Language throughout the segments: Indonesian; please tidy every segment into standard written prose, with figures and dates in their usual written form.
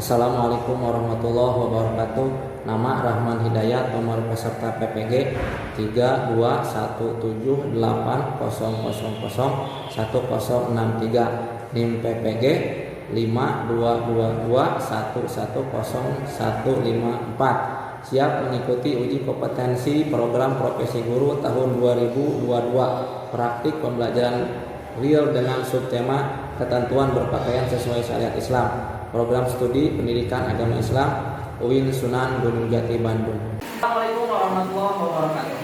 Assalamualaikum warahmatullahi wabarakatuh. Nama Rahman Hidayat, nomor peserta PPG 321800001063, NIM PPG 5222111054. Siap mengikuti uji kompetensi program profesi guru tahun 2022, praktik pembelajaran real dengan subtema ketentuan berpakaian sesuai syariat Islam, program studi pendidikan agama Islam, UIN Sunan Gunung Jati, Bandung. Assalamualaikum warahmatullahi wabarakatuh.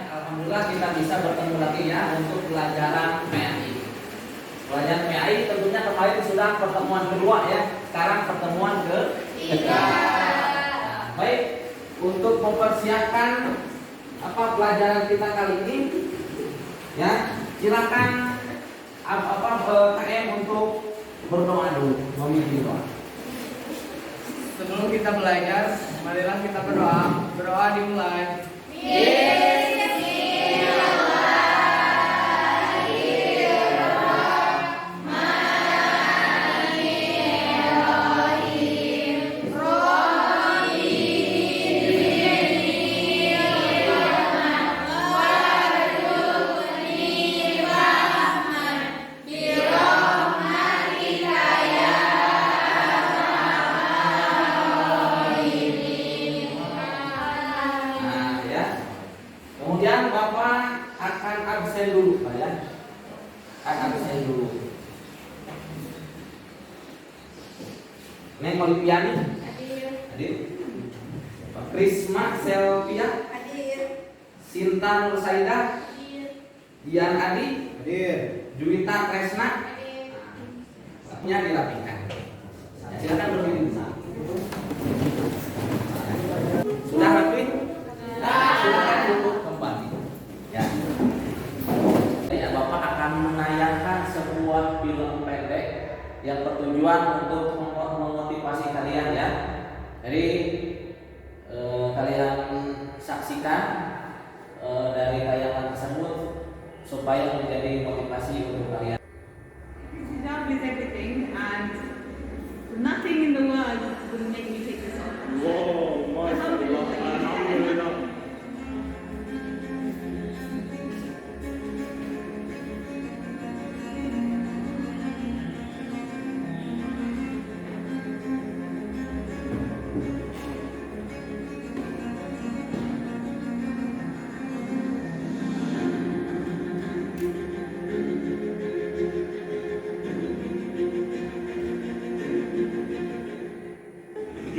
Alhamdulillah kita bisa bertemu lagi ya untuk pelajaran PAI. Pelajaran PAI tentunya kemarin sudah pertemuan kedua ya. Sekarang pertemuan ketiga. Baik, untuk mempersiapkan pelajaran kita kali ini ya, silakan KM untuk berdoa dulu, memimpin doa. Sebelum kita belajar, marilah kita berdoa. Berdoa dimulai. Kemudian Bapak akan absen dulu, Pak ya. Akan absen dulu. Neng Oliviani hadir. Pak Krisma Selvia Hadir. Sinta Nur Saidah Hadir. Dian Adi Hadir. Juwita Tresna. Hadir. Nya dirapikan. Silakan berdiri di sana. Sudah rapi? Silakan duduk kembali. Ya. Ya, Bapak akan menayangkan sebuah film pendek yang bertujuan untuk memotivasi kalian ya. Jadi kalian saksikan dari tayangan tersebut supaya menjadi motivasi untuk kalian. Hijab is everything, and nothing in the world will make me take this off. Wow, mashallah, alhamdulillah.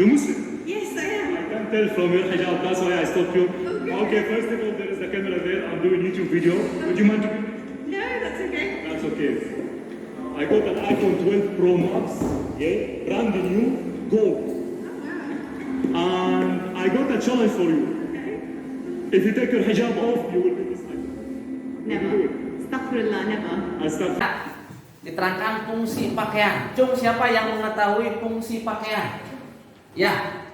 You Muslim? Yes, I am. I can tell from your hijab, that's why I stopped you. Okay, first of all, there is the camera there. I'm doing YouTube video. Would you mind? No, that's okay. That's okay. I got an iPhone 12 Pro Max, yeah, brand new, gold. And I got a challenge for you. If you take your hijab off, you will be this height. Never. Astaghfirullah, never. I start. Diterangkan fungsi pakaian. Cung, siapa yang mengetahui fungsi pakaian? Ya.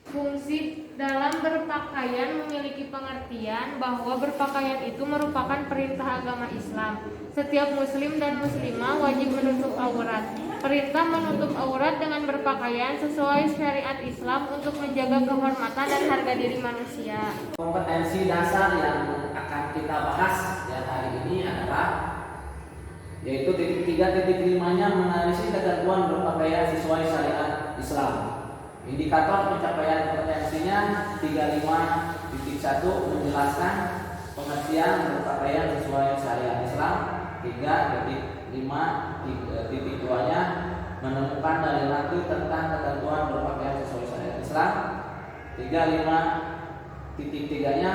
Fungsi dalam berpakaian memiliki pengertian bahwa berpakaian itu merupakan perintah agama Islam. Setiap muslim dan muslimah wajib menutup aurat. Perintah menutup aurat dengan berpakaian sesuai syariat Islam untuk menjaga kehormatan dan harga diri manusia. Kompetensi dasar yang akan kita bahas ya hari ini adalah yaitu titik 3, titik 5-nya menganalisis ketentuan berpakaian sesuai syariat Islam. Indikator pencapaian kompetensinya 35.1 menjelaskan pengertian berpakaian sesuai syariat Islam. 3.5.2-nya menemukan dalil lagi tentang ketentuan berpakaian sesuai syariat Islam. 35.3-nya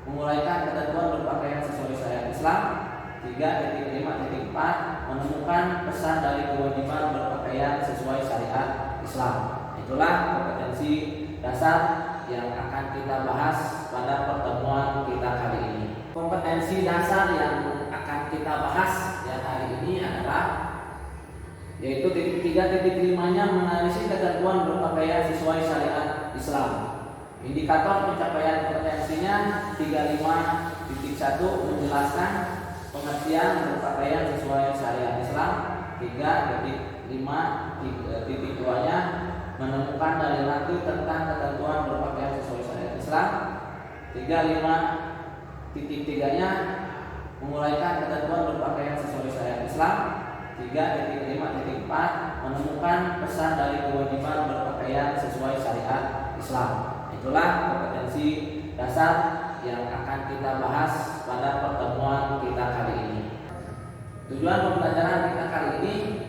menguraikan ketentuan berpakaian sesuai syariat Islam. 3.5.4 menemukan pesan dari kewajiban berpakaian sesuai syariat Islam. Itulah kompetensi dasar yang akan kita bahas pada pertemuan kita kali ini. Kompetensi dasar yang akan kita bahas ya hari ini adalah yaitu titik 3, titik 5-nya menganalisis ketentuan berpakaian sesuai syariat Islam. Islam. Indikator pencapaian kompetensinya 35.1 menjelaskan pengertian berpakaian sesuai syariat Islam. 3.5.2-nya menemukan dalil nakli tentang ketentuan berpakaian sesuai syariat Islam. 3.5.3-nya menguraikan ketentuan berpakaian sesuai syariat Islam. 3.5.4 menemukan pesan dari kewajiban berpakaian sesuai syariat Islam. Itulah kompetensi dasar yang akan kita bahas pada pertemuan kita kali ini. Tujuan pembelajaran kita kali ini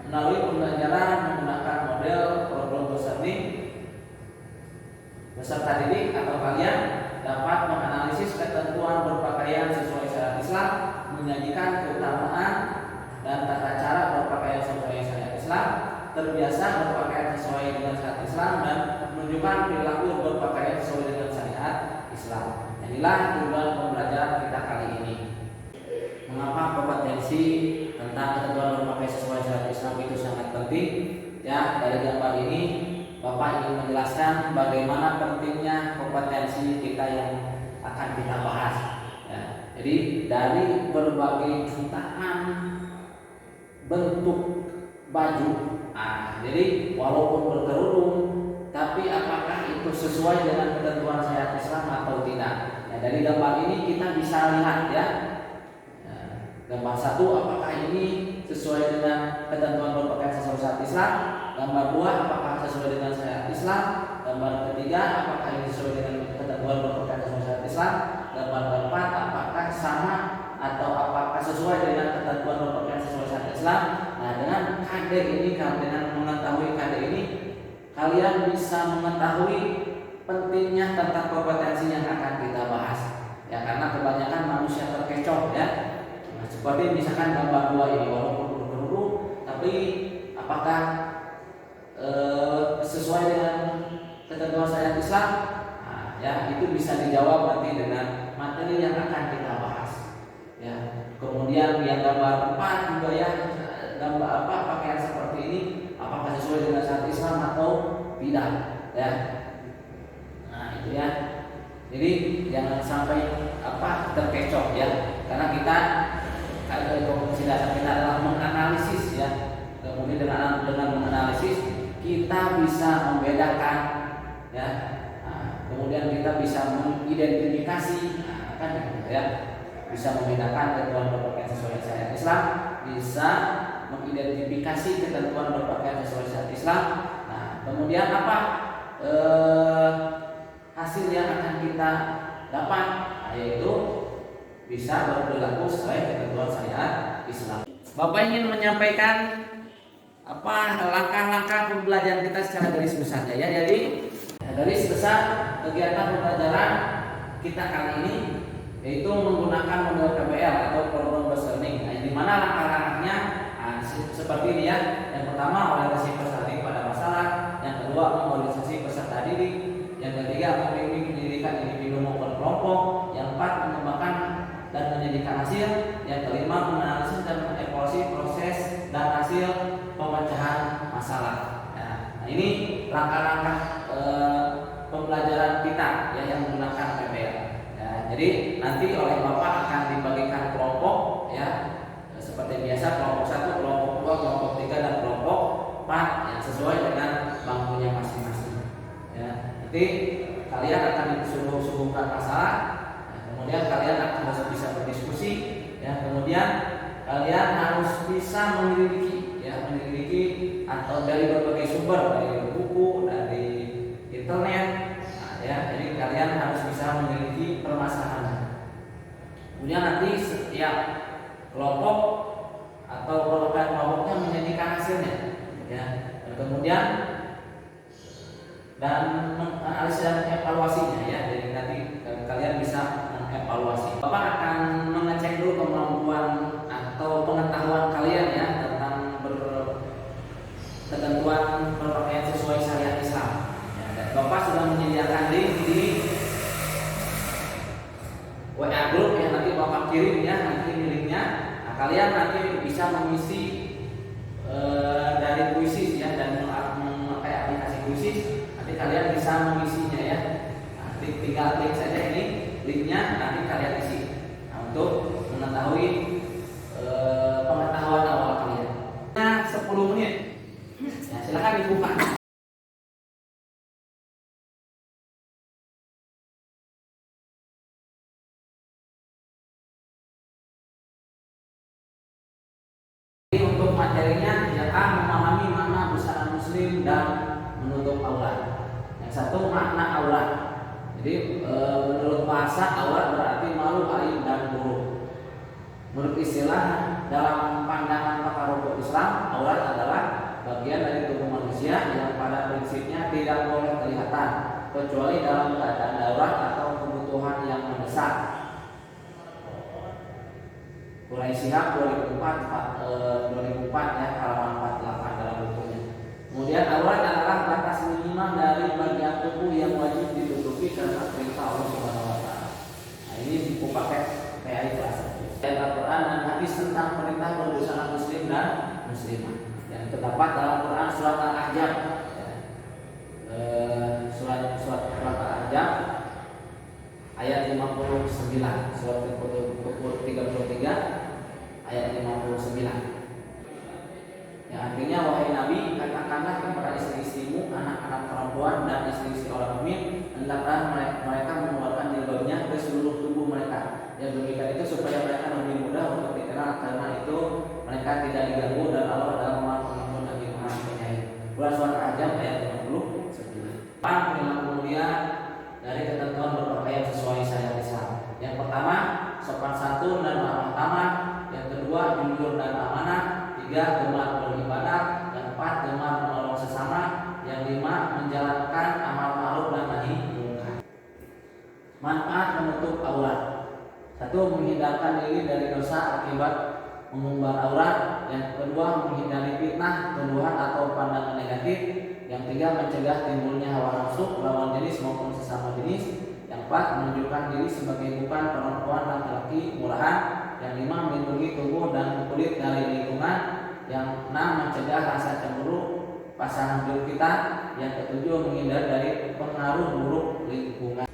melalui pembelajaran menggunakan model problem learning. Peserta didik atau kalian dapat menganalisis ketentuan berpakaian sesuai syariat Islam, menyajikan keutamaan dan tata cara berpakaian sesuai syariat Islam, terbiasa berpakaian sesuai dengan syariat Islam, dan menunjukkan perilaku berpakaian sesuai dengan syariat Islam. Inilah tujuan pembelajaran kita kali ini. Mengapa kompetensi tentang ketentuan berpakaian sesuai syariat Islam itu sangat penting? Ya, dari gambar ini Bapak ingin menjelaskan bagaimana pentingnya kompetensi kita yang akan kita bahas. Ya, jadi dari berbagai jutaan bentuk baju, jadi walaupun berkerudung, tapi apakah itu sesuai dengan ketentuan syariat Islam atau tidak? Ya, dari gambar ini kita bisa lihat ya. Gambar 1, apakah ini sesuai dengan ketentuan berpakaian sesuai syariat Islam? Gambar 2, apakah sesuai dengan syariat Islam? Gambar ketiga, apakah ini sesuai dengan ketentuan berpakaian sesuai syariat Islam? Gambar keempat, apakah sama atau apakah sesuai dengan ketentuan berpakaian sesuai syariat Islam? Nah, dengan KD ini, dengan mengetahui KD ini, kalian bisa mengetahui pentingnya tentang kompetensi yang akan kita bahas. Ya, karena kebanyakan manusia terkecoh ya. Nah, seperti misalkan gambar 2 ini, walaupun berkerudung, tapi apakah sesuai dengan ketentuan syariat Islam? Nah, ya, itu bisa dijawab nanti dengan materi yang akan kita bahas. Ya, kemudian yang gambar 4 juga ya, gambar pakaian seperti ini, apakah sesuai dengan syariat Islam atau tidak? Ya, nah itu ya. Jadi jangan sampai terkecoh ya, karena kita kompetensi dasar kita adalah menganalisis ya. Kemudian dengan menganalisis kita bisa membedakan ya. Nah, kemudian kita bisa mengidentifikasi kan ya. Bisa membedakan ketentuan berpakaian sesuai syariat Islam, bisa mengidentifikasi ketentuan berpakaian sesuai syariat Islam. Nah, kemudian apa hasil yang akan kita dapat? Nah, yaitu bisa berperilaku sesuai ketentuan syariat Islam. Bapak ingin menyampaikan langkah-langkah pembelajaran kita secara garis besarnya ya. Jadi garis besar kegiatan pembelajaran kita kali ini yaitu menggunakan model PBL atau problem based learning. Nah, di mana langkah-langkahnya seperti ini ya. Yang pertama, orientasi peserta didik pada masalah. Yang kedua, mengorientasi peserta didik. Yang ketiga, membimbing pendidikan individu maupun kelompok. Yang keempat, mengembangkan dan menjadikan hasil. Yang kelima, menganalisis dan mengevaluasi proses dan hasil pemecahan masalah. Nah, ini langkah-langkah pembelajaran kita ya yang menggunakan PBL. Ya, jadi nanti oleh Bapak akan dibagikan kelompok ya, seperti biasa kelompok 1, kelompok 2, kelompok 3 dan kelompok 4 yang sesuai dengan bangkunya masing-masing. Ya, nanti kalian akan disuguhkan masalah. Kemudian kalian harus bisa berdiskusi ya, kemudian kalian harus bisa menyelidiki atau dari berbagai sumber, dari buku, dari internet. Nah, ya, jadi kalian harus bisa menyelidiki permasalahan. Kemudian nanti setiap kelompok atau kelompoknya menjadikan hasilnya ya, dan kemudian dan menganalisis dan evaluasinya ya. Jadi nanti kalian bisa evaluasi. Bapak akan mengecek dulu kemampuan atau pengetahuan kalian ya tentang ketentuan berpakaian sesuai syariat Islam. Ya, Bapak sudah menyediakan link di WA group yang nanti Bapak kirim ya, nanti linknya. Nah, kalian nanti bisa mengisi dari Quizzes ya, dan memakai aplikasi Quizzes. Nanti kalian bisa bisa mengisinya ya. Nah, tinggal klik saja ini linknya, nanti kalian isi. Nah, untuk mengetahui pengetahuan awal kalian. Nah, 10 menit. Ya, silakan dibuka. Untuk materinya yang A, memahami makna busana muslim dan menutup aurat. Yang satu, makna aurat. Jadi menurut bahasa aurat berarti malu, aib dan buruk. Menurut istilah dalam pandangan pakar hukum Islam, aurat adalah bagian dari tubuh manusia yang pada prinsipnya tidak boleh kelihatan kecuali dalam keadaan darurat atau kebutuhan yang mendesak. Quraisy Shihab 2004 ya, halaman 48 dalam bukunya. Kemudian aurat adalah batas minimal dari bagian tubuh yang wajib ditutupi karena perintah Allah Subhanahu wa taala. Nah, ini buku paket PAI kelas 1. Ayat Al-Qur'an dan hadis tentang perintah berbusana muslim dan muslimah yang terdapat dalam Quran surat Al-Ahzab. Surat Al-Ahzab ayat 59, surat 33 ayat 59. Yang artinya, wahai Nabi, katakanlah kepada istri-istrimu, anak-anak perempuan dan istri-istri orang mukmin, hendaklah mereka mengeluarkan jilbabnya ke seluruh tubuh mereka. Yang demikian itu supaya mereka lebih mudah untuk dikenal, karena itu mereka tidak diganggu dan Allah adalah Maha Pengampun lagi Maha Penyayang. Surat Al-Ahzab ayat 59. Perilaku mulia dari ketentuan berpakaian sesuai syariat Islam. Yang pertama, sopan santun dan ramah tamah. Yang kedua, jujur dan amanah. 3, gemar beribadah. Yang 4, gemar menolong sesama. Yang 5, menjalankan amal ma'ruf dan nahi munkar. Manfaat menutup aurat. 1, menghindarkan diri dari dosa akibat mengumbar aurat. Yang kedua, menghindari fitnah, tuduhan atau pandangan negatif. Yang 3, mencegah timbulnya hawa nafsu lawan jenis maupun sesama jenis. Yang 4, menunjukkan diri sebagai bukan perempuan laki-laki murahan. Yang 5, melindungi tubuh dan kulit dari lingkungan. Yang 6, mencegah rasa cemburu pasangan hidup kita. Yang ke-7, menghindar dari pengaruh buruk lingkungan.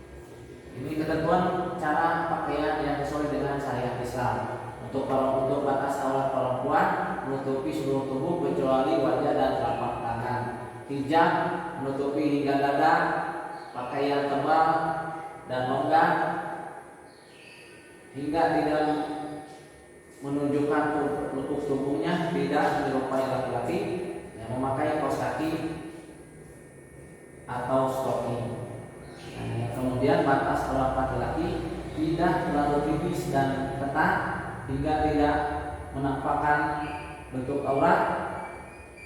Ini ketentuan cara pakaian yang sesuai dengan syariat Islam. Untuk batas aurat perempuan, menutupi seluruh tubuh kecuali wajah dan telapak tangan. Hijab menutupi hingga dada, pakaian tebal dan longgar hingga tidak menunjukkan lutut tubuhnya, tidak menyerupai laki-laki yang memakai kaos kaki atau stocking. Nah, kemudian batas aurat laki-laki tidak terlalu tipis dan ketat hingga tidak menampakkan bentuk aurat.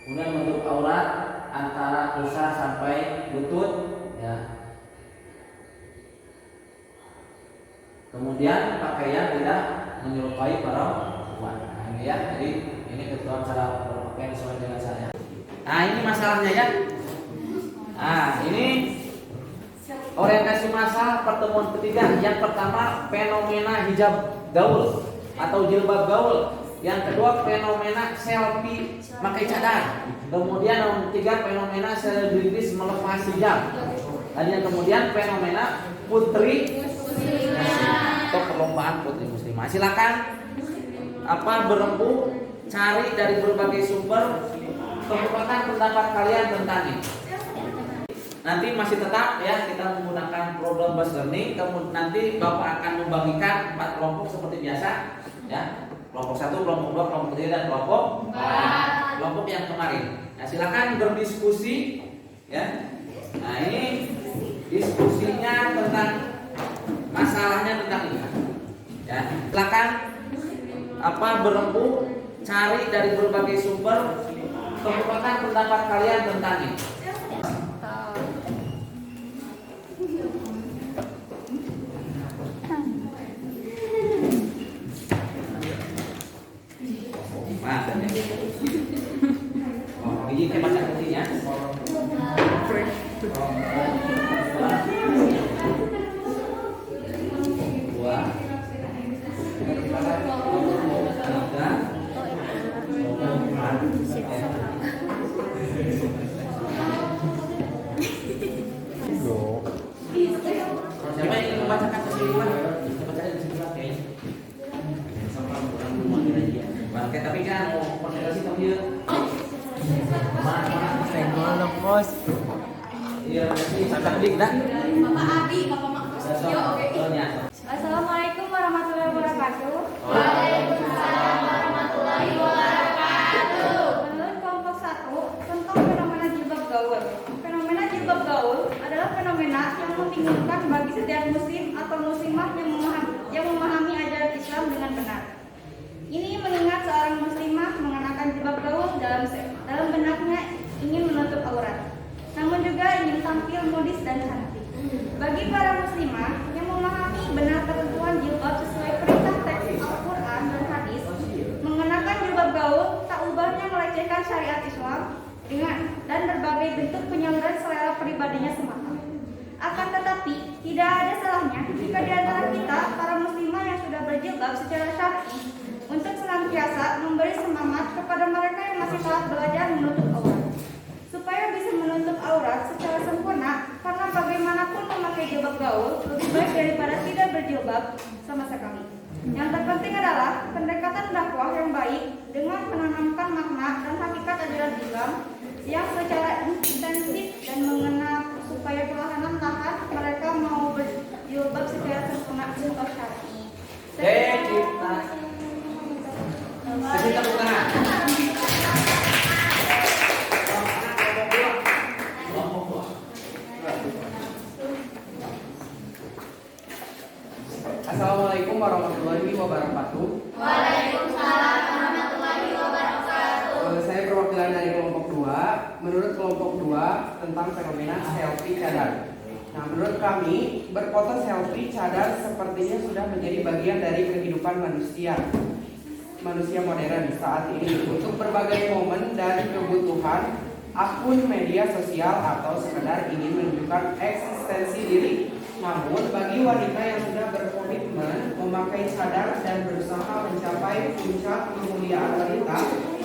Kemudian bentuk aurat antara pusar sampai lutut ya. Kemudian pakaian tidak menyerupai perempuan. Nah, ini ya. Jadi ini ketentuan cara berpakaian sesuai dengan saya. Nah, ini masalahnya ya. Nah, ini orientasi masalah pertemuan ketiga. Yang pertama, fenomena hijab gaul atau jilbab gaul. Yang kedua, fenomena selfie pakai cadar. Kemudian yang ketiga, fenomena selebritis melepas hijab. Dan yang kemudian fenomena putri atau perlombaan putri muslimah. Silakan berembuk, cari dari berbagai sumber, kemukakan pendapat kalian tentang ini. Nanti masih tetap ya kita menggunakan problem based learning. Kemudian nanti Bapak akan membagikan 4 kelompok seperti biasa ya. Kelompok 1, kelompok 2, kelompok 3 dan kelompok yang kemarin. Nah, silakan berdiskusi ya. Nah, ini diskusinya tentang masalahnya tentang ini. Ya, silakan berembuk, cari dari berbagai sumber, kemukakan pendapat kalian tentang ini. Ini kayak baca kuncinya. Tapi kan mau konsentrasi kamu dia. Senggol bos. Iya, sangat dik dah. Bapak Abi, Bapak Makmus. Yo, oke. Assalamualaikum warahmatullahi wabarakatuh. Waalaikumsalam warahmatullahi wabarakatuh. Menurut kelompok 1 tentang fenomena jilbab gaul. Fenomena jilbab gaul adalah fenomena yang membingungkan bagi setiap muslim atau muslimah yang memahami ajaran Islam dengan benar. Ini mengingat seorang muslimah mengenakan jilbab gaul dalam benaknya ingin menutup aurat, namun juga ingin tampil modis dan cantik. Bagi para muslimah yang memahami benar ketentuan jilbab sesuai perintah teks Al-Quran dan hadis, mengenakan jilbab gaul tak ubahnya melecehkan syariat Islam dan berbagai bentuk penyaluran selera pribadinya semata. Akan tetapi, tidak ada salahnya jika di antara kita, para muslimah yang sudah berjilbab secara syar'i, untuk senantiasa memberi semangat kepada mereka yang masih telah belajar menutup aurat, supaya bisa menutup aurat secara sempurna, karena bagaimanapun memakai jilbab gaul lebih baik daripada tidak berjilbab sama sekali. Yang terpenting adalah pendekatan dakwah yang baik dengan menanamkan makna dan hakikat ajaran Islam yang secara intensif dan mengena supaya perlahan-lahan mereka mau berjilbab secara sempurna atau syar'i. Kita bukan. Assalamualaikum warahmatullahi wabarakatuh. Waalaikumsalam warahmatullahi wabarakatuh. Saya perwakilan dari kelompok 2. Menurut kelompok 2 tentang fenomena selfie cadar. Nah, menurut kami, berfoto selfie cadar sepertinya sudah menjadi bagian dari kehidupan manusia modern saat ini. Untuk berbagai momen dan kebutuhan, akun media sosial atau sekedar ingin menunjukkan eksistensi diri. Namun, bagi wanita yang sudah berkomitmen memakai cadar dan berusaha mencapai puncak kemuliaan wanita,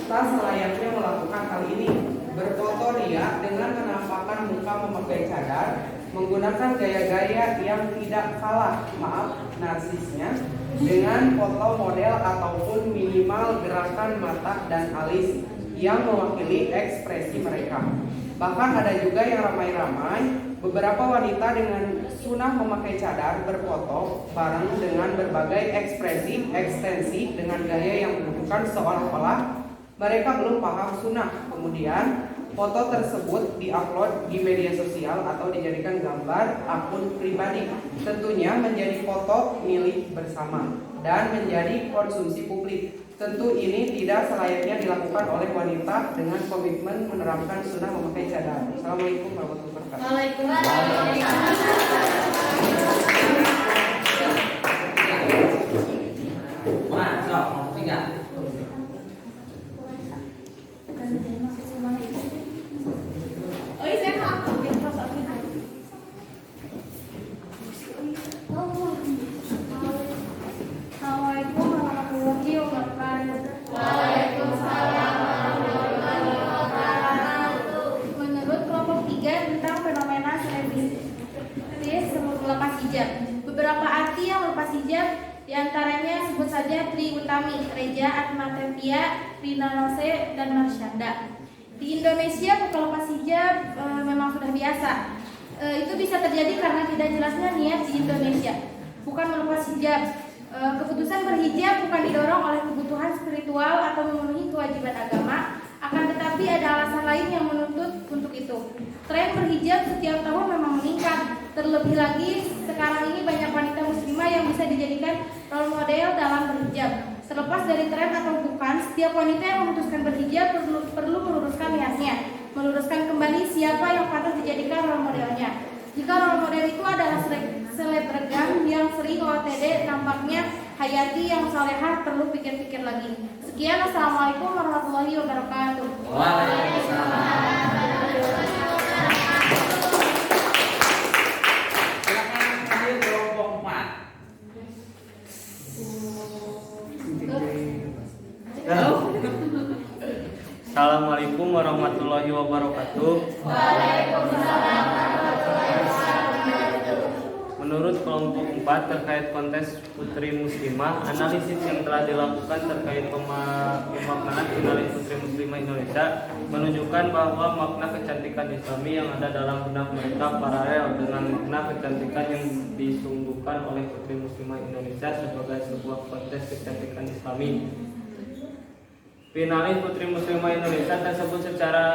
tak selayaknya melakukan hal ini. Berfoto ria dengan menampakkan muka memakai cadar, menggunakan gaya-gaya yang tidak kalah, narsisnya, dengan foto model ataupun minimal gerakan mata dan alis yang mewakili ekspresi mereka. Bahkan ada juga yang ramai-ramai, beberapa wanita dengan sunnah memakai cadar berfoto bareng dengan berbagai ekspresi ekstensi dengan gaya yang menunjukkan seolah-olah mereka belum paham sunnah. Kemudian foto tersebut diupload di media sosial atau dijadikan gambar akun pribadi. Tentunya menjadi foto milik bersama dan menjadi konsumsi publik. Tentu ini tidak selayaknya dilakukan oleh wanita dengan komitmen menerapkan sunnah memakai cadar. Assalamualaikum warahmatullahi wabarakatuh. Assalamualaikum warahmatullahi wabarakatuh. Waalaikumsalam warahmatullahi wabarakatuh. Menurut kelompok 3 tentang fenomena selebritis melepas hijab. Beberapa arti yang melepas hijab diantaranya sebut saja Tri Utami, Reja, Atmatevia, Rina Nose, dan Marsyanda. Di Indonesia buka lepas hijab memang sudah biasa. Itu bisa terjadi karena tidak jelasnya niat di Indonesia, bukan melepas hijab. Keputusan berhijab bukan didorong oleh kebutuhan spiritual atau memenuhi kewajiban agama, akan tetapi ada alasan lain yang menuntut untuk itu. Tren berhijab setiap tahun memang meningkat. Terlebih lagi sekarang ini banyak wanita muslimah yang bisa dijadikan role model dalam berhijab. Terlepas dari tren atau bukan, setiap wanita yang memutuskan berhijab perlu meluruskan niatnya, meluruskan kembali siapa yang pantas dijadikan role modelnya. Jika role model itu adalah selebgram yang sering OOTD, nampaknya Hayati yang salehah perlu pikir-pikir lagi. Sekian, assalamualaikum warahmatullahi wabarakatuh. Waalaikumsalam. Silakan hadir kelompok 4. Assalamualaikum warahmatullahi wabarakatuh. Waalaikumsalam warahmatullahi wabarakatuh. Menurut kelompok kelompok 4 terkait kontes putri muslimah, analisis yang telah dilakukan terkait pemaknaan finalis putri muslimah Indonesia menunjukkan bahwa makna kecantikan Islami yang ada dalam benak mereka paralel dengan makna kecantikan yang disungguhkan oleh putri muslimah Indonesia sebagai sebuah kontes kecantikan Islami. Finalis putri muslimah Indonesia tersebut secara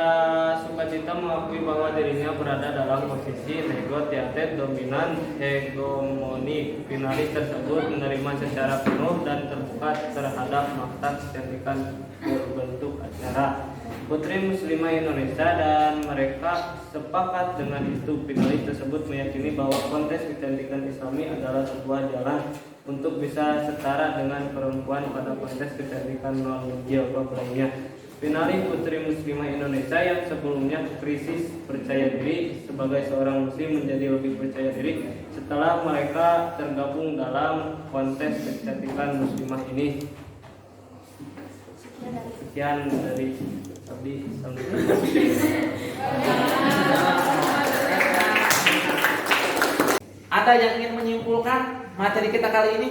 sukacita mengakui bahwa dirinya berada dalam posisi negosiatif dominan hegemonik. Finalis tersebut menerima secara penuh dan terbuka terhadap makna kecantikan berbentuk acara putri muslimah Indonesia dan mereka sepakat dengan itu. Finalis tersebut meyakini bahwa kontes kecantikan Islami adalah sebuah jalan untuk bisa setara dengan perempuan pada kontes kecantikan non jilbab lainnya. Finalis putri muslimah Indonesia yang sebelumnya krisis percaya diri sebagai seorang muslim menjadi lebih percaya diri setelah mereka tergabung dalam kontes kecantikan muslimah ini. Sekian dari Abdi. Ada yang ingin menyimpulkan materi kita kali ini?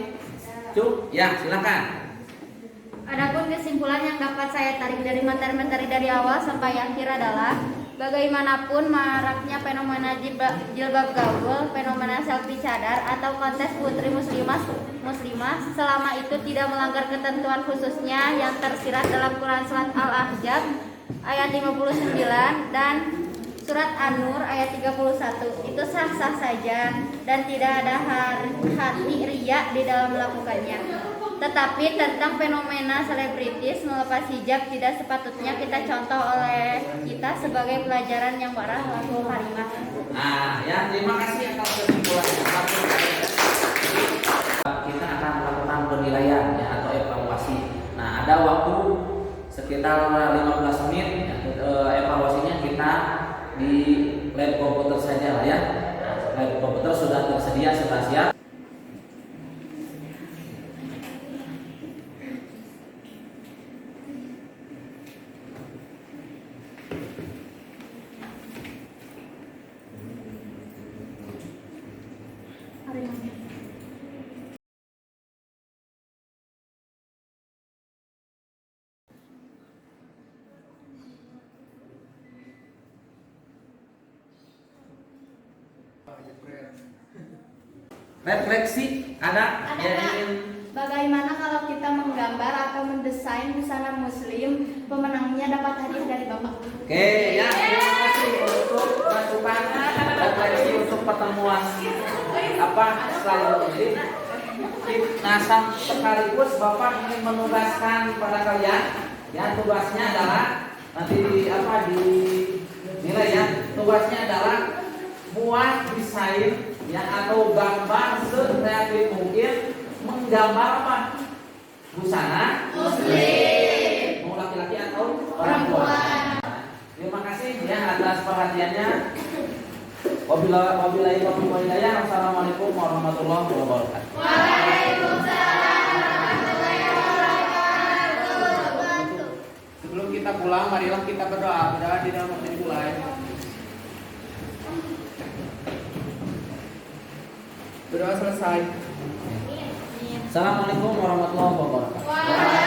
Cuk, ya silakan. Adapun kesimpulan yang dapat saya tarik dari materi-materi dari awal sampai akhir adalah bagaimanapun maraknya fenomena jilbab gaul, fenomena selfie cadar atau kontes putri muslimah selama itu tidak melanggar ketentuan khususnya yang tersirat dalam Quran Surat Al-Ahzab ayat 59 dan Surat An-Nur ayat 31 itu sah-sah saja dan tidak ada hati riya di dalam melakukannya. Tetapi tentang fenomena selebritis melepas hijab tidak sepatutnya kita contoh oleh kita sebagai pelajaran yang parah laku karimah. Nah, ya terima kasih atas kesimpulannya. Kita akan melakukan penilaian ya, atau evaluasi. Nah, ada waktu sekitar 15 menit. Evaluasinya kita di lab komputer saja lah ya. Lab komputer sudah tersedia, sudah siap. Refleksi ada Ada, yang Pak. ingin. Bagaimana kalau kita menggambar atau mendesain busana muslim, pemenangnya dapat hadiah dari Bapak. Oke ya, terima kasih untuk masukan refleksi untuk pertemuan selanjutnya. Nah, sekaligus Bapak ingin menugaskan pada kalian ya, tugasnya adalah nanti dinilai ya. Tugasnya adalah buat desain ya atau gambar sekreatif mungkin menggambar apa? Busana muslim. Mau laki-laki atau perempuan? Terima kasih ya atas perhatiannya. Wabillahi taufiq wal hidayah. Wassalamualaikum warahmatullahi wabarakatuh. Waalaikumsalam warahmatullahi wabarakatuh. Sebelum kita pulang, marilah kita berdoa. Berdoa di dalam waktu dimulai. Berdoa selesai. Assalamualaikum warahmatullahi wabarakatuh.